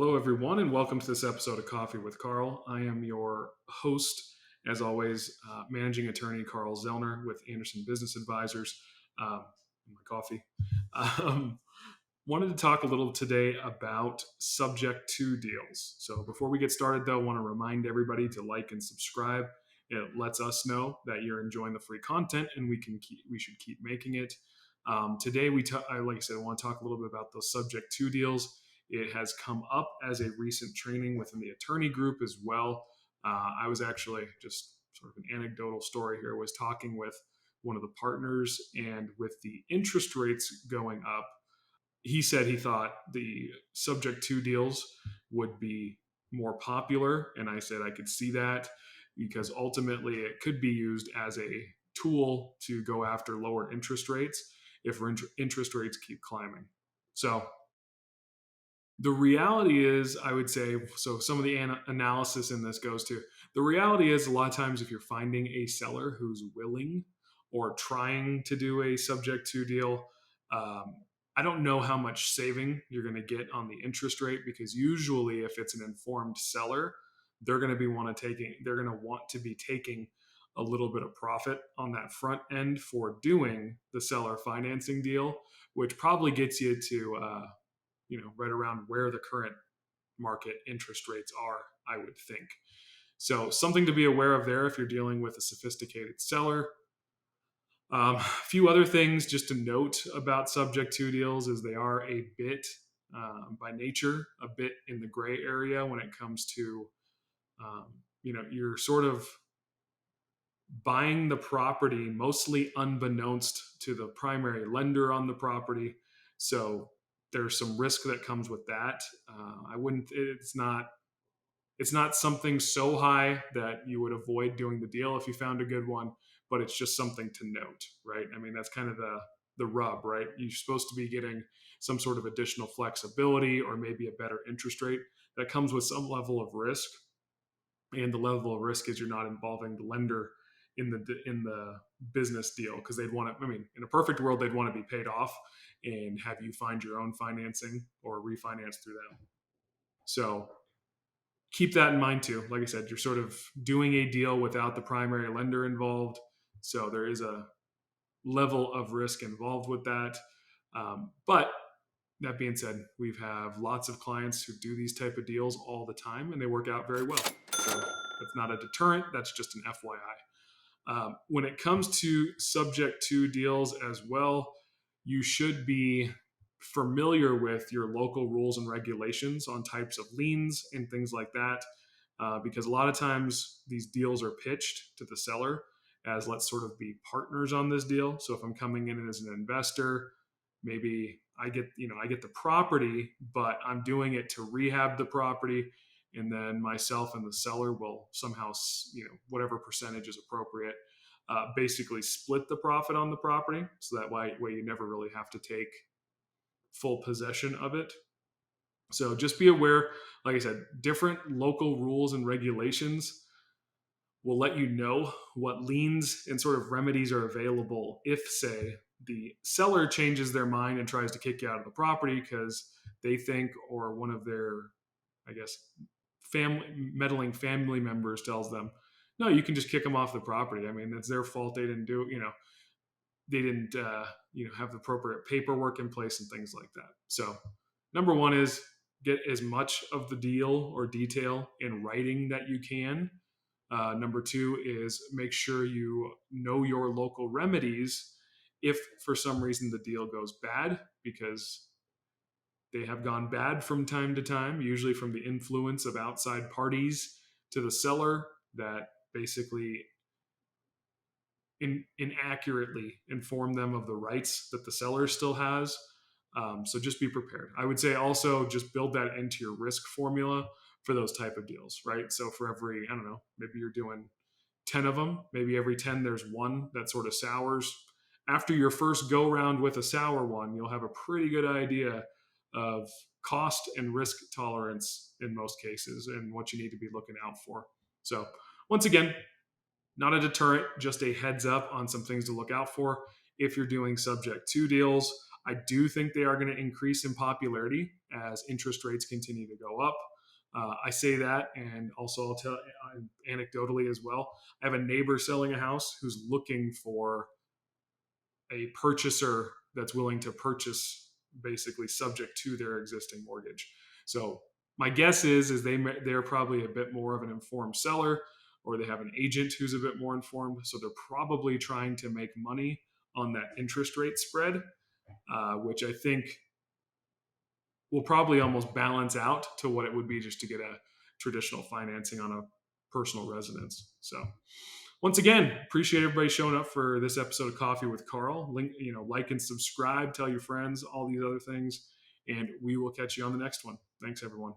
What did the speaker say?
Hello, everyone, and welcome to this episode of Coffee with Carl. I am your host, as always, managing attorney Carl Zoellner with Anderson Business Advisors. My coffee. Um, Wanted to talk a little today about subject to deals. So before we get started, though, I want to remind everybody to like and subscribe. It lets us know that you're enjoying the free content, and we should keep making it. Today, like I said, I want to talk a little bit about those subject to deals. It has come up as a recent training within the attorney group as well. I was actually just sort of an anecdotal story here. Was talking with one of the partners, and with the interest rates going up, he said he thought the subject to deals would be more popular. And I said I could see that because ultimately it could be used as a tool to go after lower interest rates if interest rates keep climbing. So the reality is, I would say, so some of the analysis in this goes to the reality is a lot of times if you're finding a seller who's willing or trying to do a subject to deal, um, I don't know how much saving you're going to get on the interest rate, because usually if it's an informed seller, they're going to want to be taking a little bit of profit on that front end for doing the seller financing deal, which probably gets you to right around where the current market interest rates are, I would think. So something to be aware of there if you're dealing with a sophisticated seller. A few other things just to note about subject to deals is they are a bit, by nature, a bit in the gray area when it comes to, you're sort of buying the property mostly unbeknownst to the primary lender on the property. So there's some risk that comes with that. I wouldn't. It's not. It's not something so high that you would avoid doing the deal if you found a good one, but it's just something to note, right? I mean, that's kind of the rub, right? You're supposed to be getting some sort of additional flexibility or maybe a better interest rate that comes with some level of risk. And the level of risk is you're not involving the lender in the business deal, because they'd want to. I mean, in a perfect world, they'd want to be paid off and have you find your own financing or refinance through them. So keep that in mind too. Like I said, you're sort of doing a deal without the primary lender involved, so there is a level of risk involved with that. But that being said, we have lots of clients who do these type of deals all the time, and they work out very well. So that's not a deterrent. That's just an FYI. When it comes to subject to deals as well, you should be familiar with your local rules and regulations on types of liens and things like that, because a lot of times these deals are pitched to the seller as, let's sort of be partners on this deal. So if I'm coming in as an investor, maybe I get the property, but I'm doing it to rehab the property, and then myself and the seller will somehow, whatever percentage is appropriate, basically split the profit on the property, so that way you never really have to take full possession of it. So just be aware, like I said, different local rules and regulations will let you know what liens and sort of remedies are available if, say, the seller changes their mind and tries to kick you out of the property because they think, or one of their, I guess, meddling family members tells them, no, you can just kick them off the property. I mean, it's their fault. They didn't have the appropriate paperwork in place and things like that. So number one is get as much of the deal or detail in writing that you can. Number two is make sure you know your local remedies if for some reason the deal goes bad, because they have gone bad from time to time, usually from the influence of outside parties to the seller that basically inaccurately inform them of the rights that the seller still has. So just be prepared. I would say also just build that into your risk formula for those type of deals, right? So for every, I don't know, maybe you're doing 10 of them, maybe every 10 there's one that sort of sours. After your first go round with a sour one, you'll have a pretty good idea of cost and risk tolerance in most cases and what you need to be looking out for. So once again, not a deterrent, just a heads up on some things to look out for if you're doing subject to deals. I do think they are going to increase in popularity as interest rates continue to go up. I say that, and also I'll tell anecdotally as well. I have a neighbor selling a house who's looking for a purchaser that's willing to purchase, basically subject to their existing mortgage. So my guess is they're probably a bit more of an informed seller, or they have an agent who's a bit more informed. So they're probably trying to make money on that interest rate spread, which I think will probably almost balance out to what it would be just to get a traditional financing on a personal residence. So once again, appreciate everybody showing up for this episode of Coffee with Carl. Like and subscribe, tell your friends, all these other things, and we will catch you on the next one. Thanks, everyone.